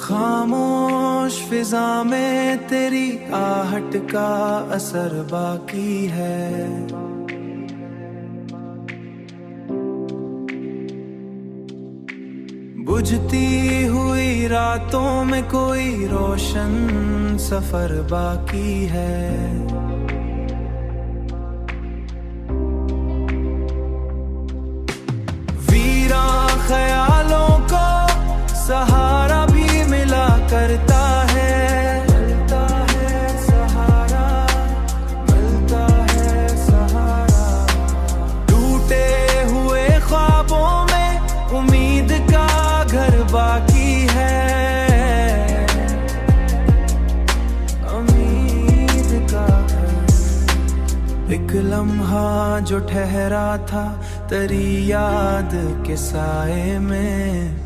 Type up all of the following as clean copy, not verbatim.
खामोश फिजा में तेरी आहट का असर बाकी है। बुझती हुई रातों में कोई रोशन सफर बाकी है। वीरा ख्यालों को सहारा भी मिला करता है। मिलता है सहारा, मिलता है सहारा। टूटे हुए ख्वाबों में उम्मीद का घर बाकी है। उम्मीद का घर। एक लम्हा जो ठहरा था तेरी याद के साए में,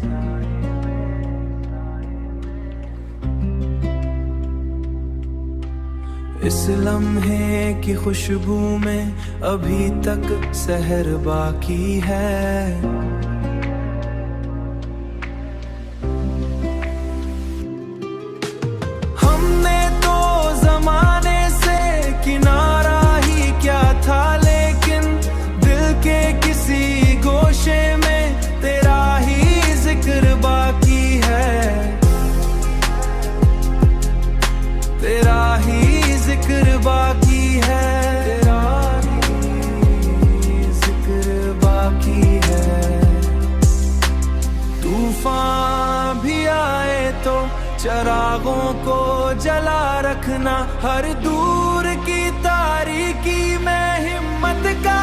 इस लम्हे की खुशबू में अभी तक सहर बाकी है। हमने तो जमाने से किनारा ही क्या था, लेकिन दिल के किसी गोशे में तेरा ही जिक्र बाकी है। तेरा ही जिक्र बाकी है। तेरा ही जिक्र बाकी है। तूफान भी आए तो चरागों को जला रखना। हर दूर की तारीकी में हिम्मत का